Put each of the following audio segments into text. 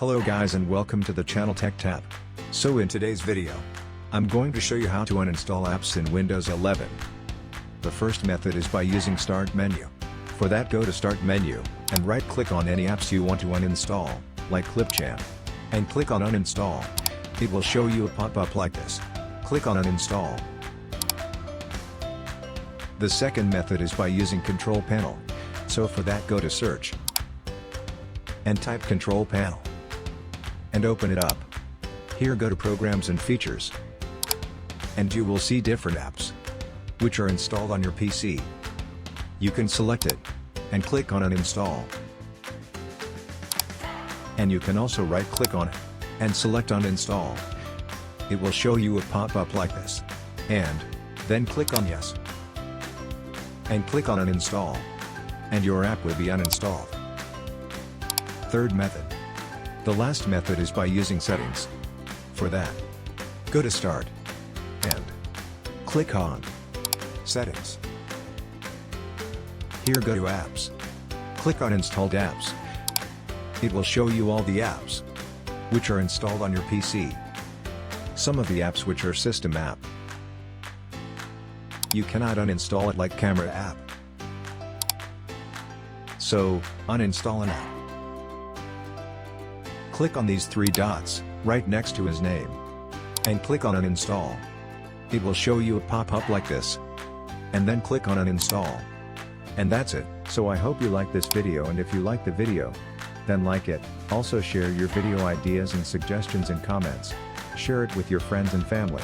Hello guys and welcome to the channel techtap. So in today's video, I'm going to show you how to uninstall apps in Windows 11. The first method is by using Start menu. For that, go to Start menu, and right click on any apps you want to uninstall, like Clipchamp, and click on Uninstall. It will show you a pop-up like this. Click on Uninstall. The second method is by using Control Panel. So for that, go to Search, and type Control Panel, and open it up. Here go to Programs and Features, and you will see different apps, which are installed on your PC. You can select it, and click on Uninstall. And you can also right-click on it, and select Uninstall. It will show you a pop-up like this. And then click on Yes, and click on Uninstall, and your app will be uninstalled. Third method. The last method is by using Settings. For that, go to Start, and click on Settings. Here go to Apps. Click on Installed Apps. It will show you all the apps which are installed on your PC. Some of the apps which are system app, you cannot uninstall it, like Camera app. So, uninstall an app. Click on these three dots, right next to his name, and click on Uninstall. It will show you a pop-up like this. And then click on Uninstall. And that's it. So I hope you like this video, and if you like the video, then like it. Also share your video ideas and suggestions in comments. Share it with your friends and family.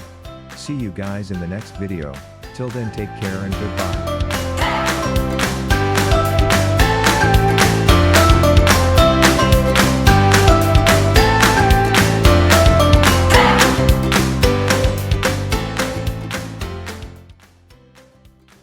See you guys in the next video. Till then, take care and goodbye.